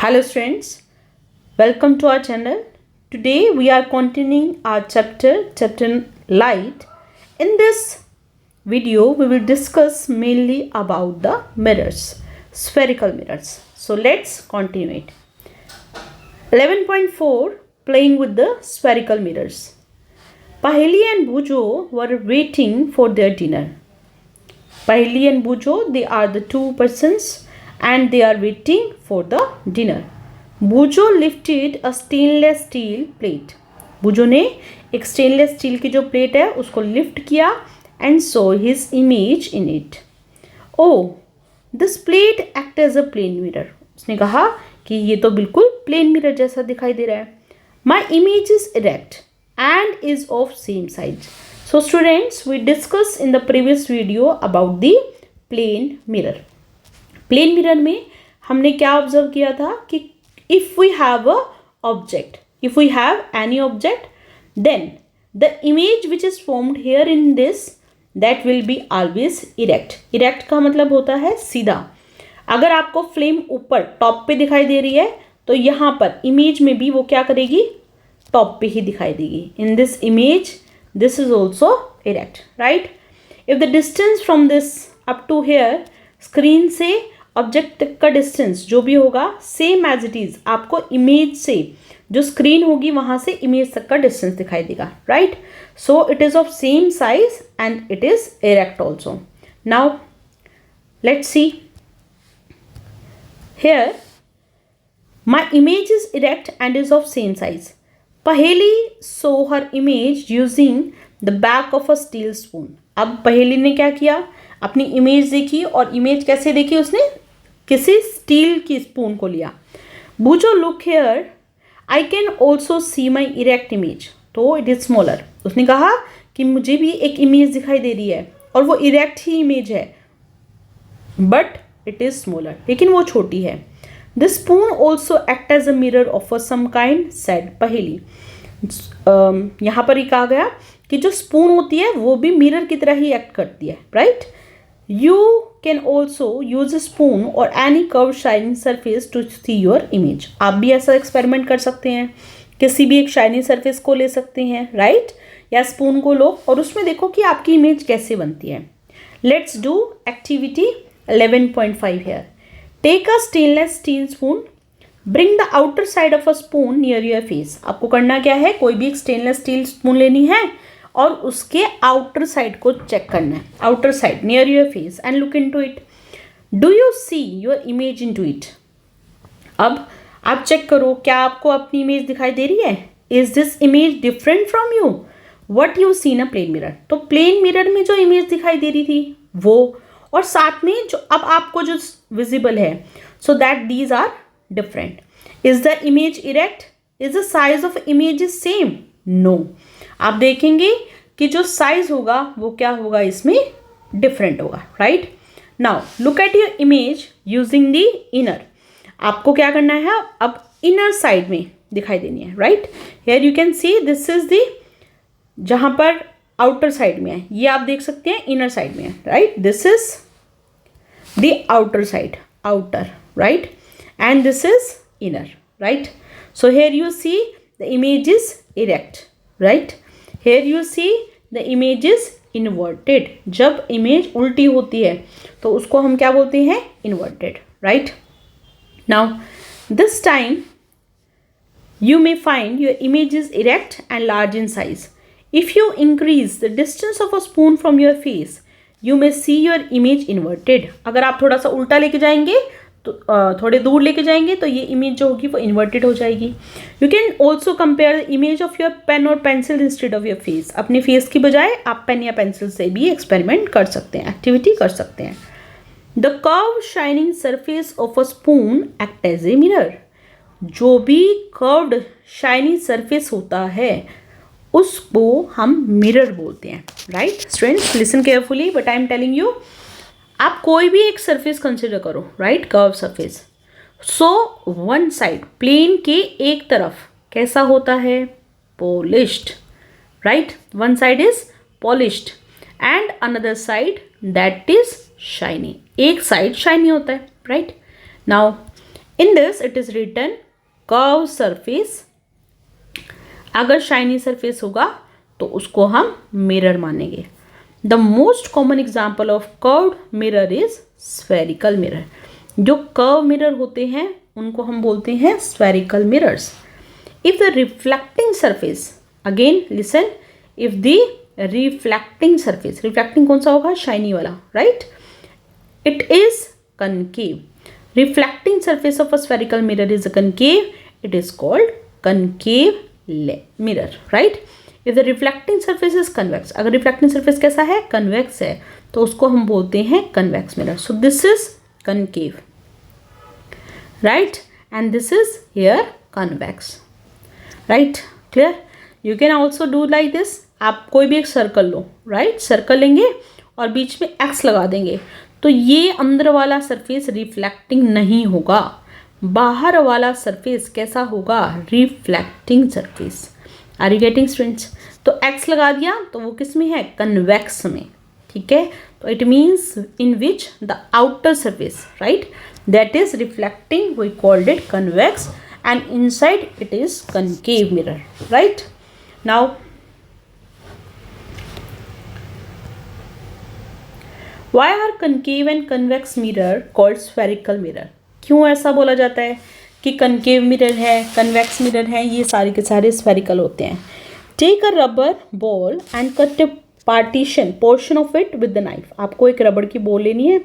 Hello students, welcome to our channel. Today we are continuing our chapter Light. In this video we will discuss mainly about the mirrors, spherical mirrors. So let's continue it. 11.4 Playing with the spherical mirrors. Paheli and Bujo were waiting for their dinner. Paheli and Bujo, they are the two persons and they are waiting for the dinner. Bujo lifted a stainless steel plate. Bujo ने एक stainless steel की जो plate है उसको lift किया and saw his image in it. Oh, this plate act as a plane mirror. उसने कहा कि ये तो बिल्कुल plane mirror जैसा दिखाई दे रहा है. My image is erect and is of same size. So students, we discussed in the previous video about the plane mirror. Plane mirror में हमने क्या ऑब्जर्व किया था कि if we have a object, if we have any object, then the image which is formed here in this, that will be always erect. Erect का मतलब होता है सीधा. अगर आपको फ्लेम ऊपर टॉप पे दिखाई दे रही है तो यहाँ पर इमेज में भी वो क्या करेगी, टॉप पे ही दिखाई देगी. In this image, this is also erect, right? If the distance from this up to here, screen से ऑब्जेक्ट का डिस्टेंस जो भी होगा सेम एज इट इज, आपको इमेज से जो स्क्रीन होगी वहां से इमेज तक का डिस्टेंस दिखाई देगा, right? So it is of same size and it is erect also. Now let's see here, my image is erect and is of same size. Paheli saw her image using the back of a steel spoon. अब पहेली ने क्या किया, अपनी image देखी और image कैसे देखी, उसने किसी स्टील की स्पून को लिया. Boojho look here, I can also see my erect image. तो इट इज स्मॉलर. उसने कहा कि मुझे भी एक इमेज दिखाई दे रही है और वो इरेक्ट ही इमेज है, बट इट इज स्मॉलर, लेकिन वो छोटी है. This spoon also act as a mirror of some kind, said Paheli. यहाँ पर ही कहा गया कि जो स्पून होती है वो भी मिरर की तरह ही एक्ट करती है, right? You can also use a spoon or any curved shining surface to see your image. आप भी ऐसा एक्सपेरिमेंट कर सकते हैं, किसी भी एक शाइनी सरफेस को ले सकते हैं, राइट? या स्पून को लो और उसमें देखो कि आपकी इमेज कैसे बनती है. Let's do activity 11.5 here. Take a stainless steel spoon. Bring the outer side of a spoon near your face. आपको करना क्या है, कोई भी एक स्टेनलेस स्टील स्पून लेनी है और उसके आउटर साइड को चेक करना है. Outer side near your face and look into it. Do you see your image into it. अब आप चेक करो, क्या आपको अपनी इमेज दिखाई दे रही है? Is this image different from you what you see in a plane mirror. तो प्लेन मिरर में जो इमेज दिखाई दे रही थी वो, और साथ में जो अब आपको जो विजिबल है, so that these are different. Is the image erect? Is the size of image is same? No. आप देखेंगे कि जो साइज होगा वो क्या होगा, इसमें डिफरेंट होगा, right? Now look at your image using the inner. आपको क्या करना है, अब इनर साइड में दिखाई देनी है, right? Here you can see this is the, जहां पर आउटर साइड में है, ये आप देख सकते हैं इनर साइड में है, right? This is the outer side, outer, right? And this is inner, right? So here you see the image is erect, right? Here you see the image is inverted. जब image उल्टी होती है तो उसको हम क्या बोलते हैं, inverted, right? Now this time you may find your image is erect and large in size. If you increase the distance of a spoon from your face, you may see your image inverted. अगर आप थोड़ा सा उल्टा लेके जाएंगे तो थोड़े दूर लेके जाएंगे तो ये इमेज जो होगी वो इन्वर्टेड हो जाएगी. You can also compare the image of your pen और pencil instead of your face. अपने फेस की बजाय आप पेन या पेंसिल से भी एक्सपेरिमेंट कर सकते हैं, एक्टिविटी कर सकते हैं. The curve shining surface of a spoon act as a mirror. जो भी कर्व्ड शाइनी सरफेस होता है उसको हम मिरर बोलते हैं, right? Students listen carefully but I am telling you. आप कोई भी एक सरफेस कंसिडर करो, right? Curve surface. So one side, plane के एक तरफ कैसा होता है, polished, right? One side is polished and another side that is shiny. एक साइड शाइनी होता है, right? Now in this it is written curve surface. अगर शाइनी सरफेस होगा तो उसको हम मिरर मानेंगे. The most common example of curved mirror is spherical mirror. जो कर्व मिरर होते हैं उनको हम बोलते हैं spherical mirrors. If the reflecting surface, again listen, if the reflecting surface, reflecting कौन सा होगा, शाइनी वाला, right, it is concave. Reflecting surface of a spherical mirror is concave. It is called concave mirror, right? If the reflecting surface is convex, अगर reflecting surface कैसा है, convex है, तो उसको हम बोलते हैं convex mirror. So this is concave, right? And this is here convex, right? Clear? You can also do like this. आप कोई भी एक सर्कल लो, राइट, सर्कल लेंगे और बीच में एक्स लगा देंगे, तो ये अंदर वाला सरफेस रिफ्लेक्टिंग नहीं होगा. बाहर वाला सरफेस कैसा होगा, reflecting surface. Are you getting students? तो एक्स लगा दिया तो वो किस में है, कन्वेक्स में. ठीक है, तो it means in which the outer surface, right, that is reflecting, we called it convex, and inside it is concave mirror, right. Now Why are concave and convex mirror called spherical mirror? क्यों ऐसा बोला जाता है कि concave mirror है, convex mirror है, ये सारे के सारे spherical होते हैं. Take a rubber ball and cut a portion of it with the knife. आपको एक रबड़ की बॉल लेनी है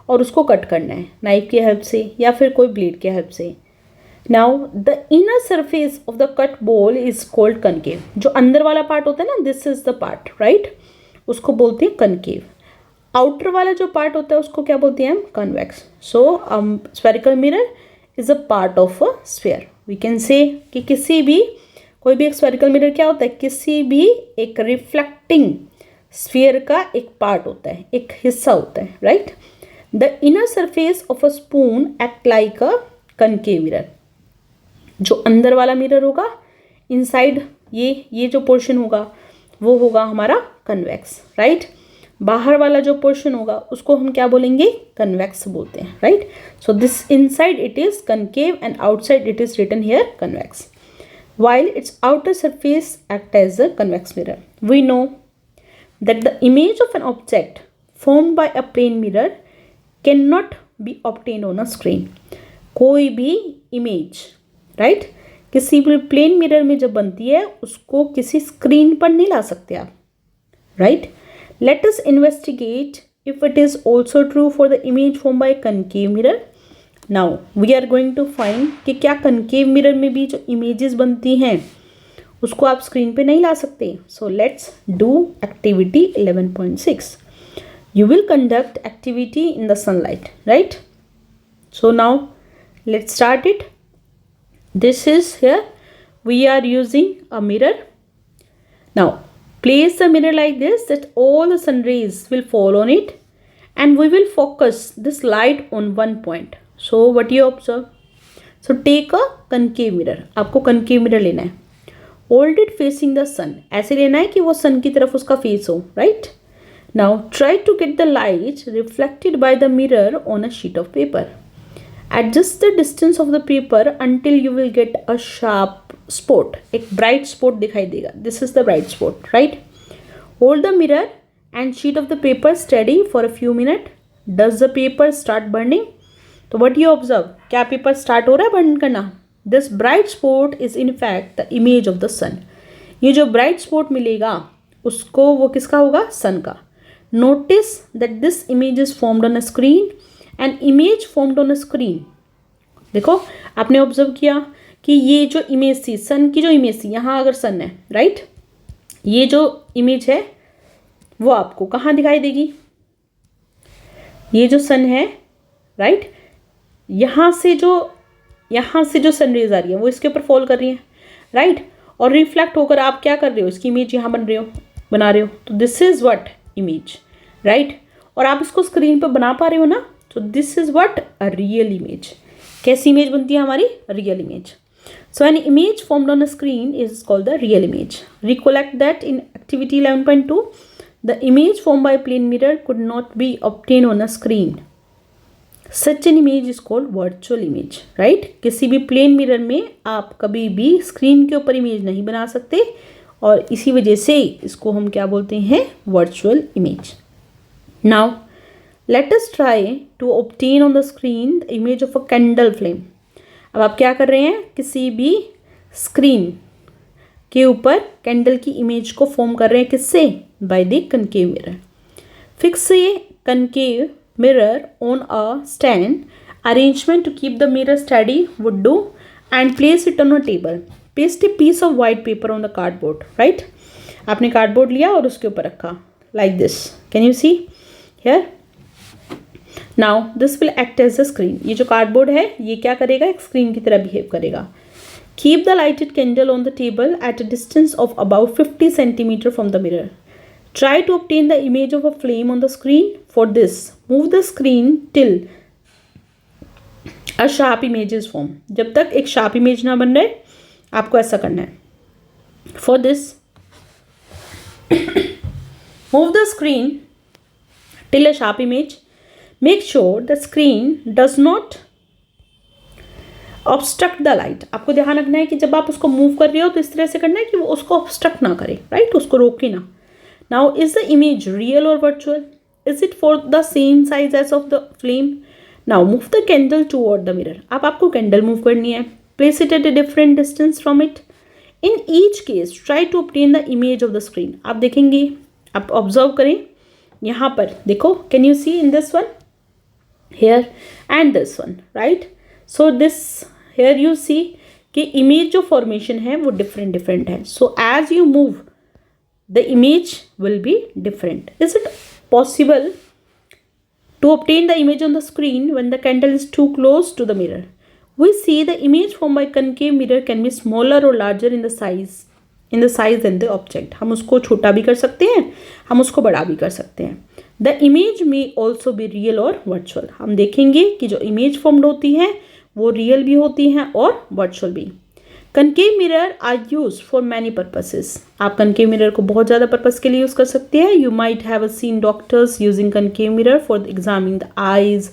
और उसको कट करना है नाइफ की हेल्प से या फिर कोई ब्लेड की हेल्प से. Now the inner surface of the cut ball is called concave. जो अंदर वाला पार्ट होता है ना, this is the part, right? उसको बोलते हैं concave. आउटर वाला जो पार्ट होता है उसको क्या बोलते हैं हम, convex. So spherical mirror is a part of a sphere. We can say कि किसी भी, कोई भी एक स्फेरिकल मिरर क्या होता है, किसी भी एक रिफ्लेक्टिंग स्फीयर का एक पार्ट होता है, एक हिस्सा होता है, right. The inner surface of a spoon act like a concave mirror. जो अंदर वाला मिरर होगा, इनसाइड ये जो पोर्शन होगा वो होगा हमारा कन्वेक्स, राइट. बाहर वाला जो पोर्शन होगा उसको हम क्या बोलेंगे, कन्वेक्स बोलते हैं, right. So this inside it is concave and outside it is written here convex. While its outer surface act as a convex mirror, we know that the image of an object formed by a plane mirror cannot be obtained on a screen. कोई भी image, right, किसी भी plane mirror में जब बनती है उसको किसी स्क्रीन पर नहीं ला सकते आप, right. Let us investigate if it is also true for the image formed by concave mirror. Now we are going to find कि क्या concave mirror में भी जो images बनती हैं उसको आप स्क्रीन पे नहीं ला सकते. So let's do activity 11.6. You will conduct activity in the sunlight, right? So now let's start it. This is here we are using a mirror. Now place the mirror like this that all the sun rays will fall on it and we will focus this light on one point. So what you observe? So take a concave mirror. आपको concave mirror लेना है. Hold it facing the sun. ऐसे लेना है कि वो sun की तरफ उसका face हो, right? Now try to get the light reflected by the mirror on a sheet of paper. Adjust the distance of the paper until you will get a sharp spot. एक bright spot दिखाई देगा. This is the bright spot, right? Hold the mirror and sheet of the paper steady for a few minutes. Does the paper start burning? तो what you observe? क्या paper start हो रहा है burn करना? This bright spot is in fact the image of the sun. ये जो bright spot मिलेगा उसको वो किसका होगा? sun का. Notice that this image is formed on a screen. An image formed on a screen. देखो आपने ऑब्जर्व किया कि ये जो इमेज थी, सन की जो इमेज थी, यहाँ अगर सन है, राइट, ये जो इमेज है वो आपको कहाँ दिखाई देगी, ये जो सन है, राइट, यहाँ से जो सन रेज आ रही है वो इसके ऊपर फॉल कर रही है, राइट, और रिफ्लेक्ट होकर आप क्या कर रहे हो, इसकी इमेज यहाँ बना रहे हो. तो this is what image, right, और आप इसको स्क्रीन पर बना पा रहे हो ना. तो this is what a real image. कैसी इमेज बनती है हमारी, real image. So an image formed on a screen is called the real image. Recollect that in activity 11.2 the image form by plane mirror could not be obtain on a screen. Such an image is called virtual image, right. किसी भी plane mirror में आप कभी भी screen के ऊपर image नहीं बना सकते और इसी वजह से इसको हम क्या बोलते हैं, virtual image. Now let us try to obtain on the screen the image of a candle flame. अब आप क्या कर रहे हैं, किसी भी स्क्रीन के ऊपर कैंडल की इमेज को फॉर्म कर रहे हैं, किससे, by the concave mirror. Fix a concave mirror on a stand, arrangement to keep the mirror steady would do, and place it on a table. Paste a piece of white paper on the cardboard, right? आपने cardboard लिया और उसके ऊपर रखा like this. Can you see here? Now this will act as a screen. ये जो cardboard है ये क्या करेगा, एक स्क्रीन की तरह बिहेव करेगा। Keep the lighted candle on the table at a distance of about 50 centimeter from the mirror. Try to obtain the image of a flame on the screen. For this, move the screen till a sharp image is formed. जब तक एक sharp image ना बन रहे आपको ऐसा करना है। For this, move the screen till a sharp image. Make sure the screen does not obstruct the light. आपको ध्यान रखना है कि जब आप उसको मूव कर रहे हो तो इस तरह से करना है कि वो उसको obstruct ना करे, राइट, उसको रोके ना। Now, is the image real or virtual? Is it for the same size as of the flame? Now, move the candle toward the mirror. अब आपको कैंडल मूव करनी है। Place it at a different distance from it. In each case, try to obtain the image of the screen. आप देखेंगे, आप observe करें, यहाँ पर देखो, can you see in this one? Here and this one, right? So this here you see कि image जो formation है वो डिफरेंट है। So as you move, the image will be different. Is it possible to obtain the image on the screen when the candle is too close to the mirror? We see the image formed by concave mirror can be smaller or larger in the size than the object. हम उसको छोटा भी कर सकते हैं, हम उसको बड़ा भी कर सकते हैं। The image may also be real or virtual. हम देखेंगे कि जो image formed होती है वो real भी होती हैं और virtual भी। Concave mirror are use for many purposes. आप कनकेव मिरर को बहुत ज़्यादा पर्पस के लिए यूज़ कर सकते हैं। You might have seen doctors using concave mirror for examining the eyes,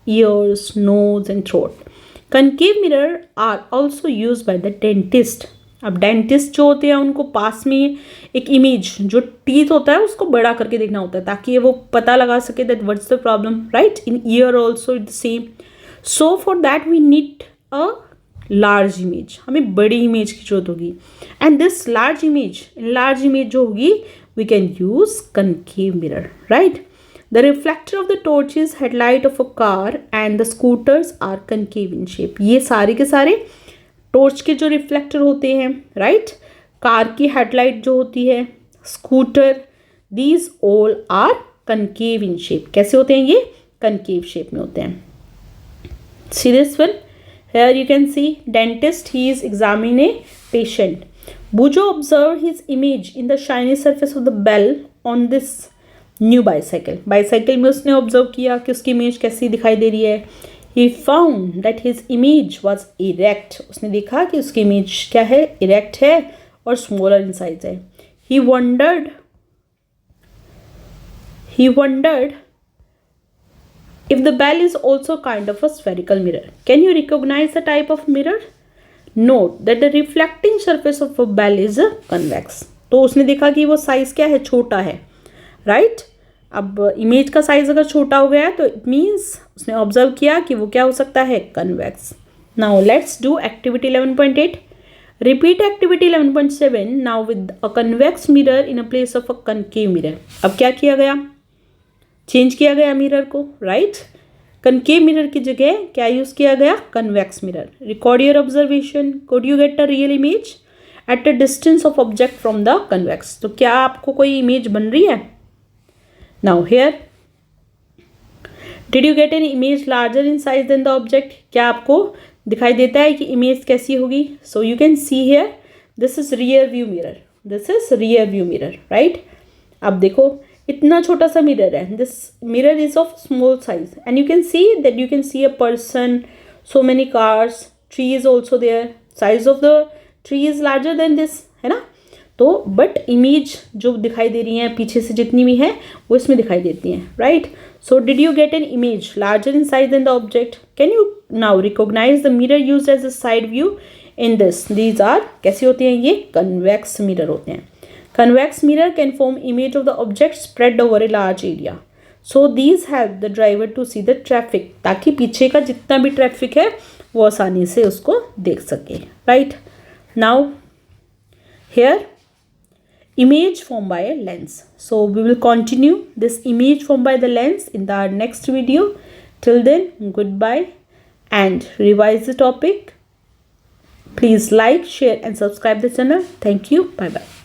ears, nose and throat. Concave mirror are also use by the dentist. अब डेंटिस्ट जो होते हैं उनको पास में एक इमेज, जो टीथ होता है उसको बड़ा करके देखना होता है ताकि वो पता लगा सके that what's the problem, right. In ear also it the same. So for that we need a large image, हमें बड़ी इमेज की जरूरत होगी। एंड दिस लार्ज इमेज जो होगी we can use concave mirror, right. The reflector of the torches, headlight of a car and the scooters are concave in shape. ये सारे के सारे टॉर्च के जो रिफ्लेक्टर होते हैं, राइट, कार की हेडलाइट जो होती है, scooter, these all are concave in shape. कैसे होते हैं ये, कनकेव शेप में होते हैं। See this one, here you can see dentist, he is examining a patient. Bujo observed his image in the shiny surface of the bell on this new bicycle. Bicycle में उसने observe किया कि उसकी image कैसी दिखाई दे रही है। He found that his image was erect. उसने देखा कि उसकी इमेज क्या है, erect है और smaller in size है। He wondered if the bell is also kind of a spherical mirror. Can you recognize the type of mirror? Note that the reflecting surface of a bell is convex. तो उसने देखा कि वो size क्या है, छोटा है, राइट। अब इमेज का साइज अगर छोटा हो गया है तो इट मीन्स उसने ऑब्जर्व किया कि वो क्या हो सकता है, convex. Now let's do activity 11.8. Repeat activity 11.7 now with a convex mirror in a place of a concave mirror. अब क्या किया गया, चेंज किया गया मिरर को, राइट। कनकेव मिरर की जगह क्या यूज़ किया गया, convex mirror. Record your observation, could you get a real image at a distance of object from the convex. तो क्या आपको कोई इमेज बन रही है। Now here, did you get an image larger in size than the object. क्या आपको दिखाई देता है कि इमेज कैसी होगी। So you can see here, this is rear view mirror, right. अब देखो इतना छोटा सा मिरर है, this mirror is of small size and you can see that you can see a person, so many cars, tree is also there, size of the tree is larger than this, है ना। तो but image जो दिखाई दे रही हैं पीछे से जितनी भी हैं वो इसमें दिखाई देती हैं, right. So did you get an image larger in size than the object? Can you now recognize the mirror used as a side view in this? These are कैसी होती हैं? ये कन्वेक्स मिरर होते हैं. Convex mirror can form image of the object spread over a large area. So these help the driver to see the traffic, ताकि पीछे का जितना भी ट्रैफिक है वो आसानी से उसको देख सके, right. Now here image formed by a lens. So we will continue this image formed by the lens in the next video. Till then, goodbye and revise the topic. Please like, share and subscribe the channel. Thank you. Bye bye.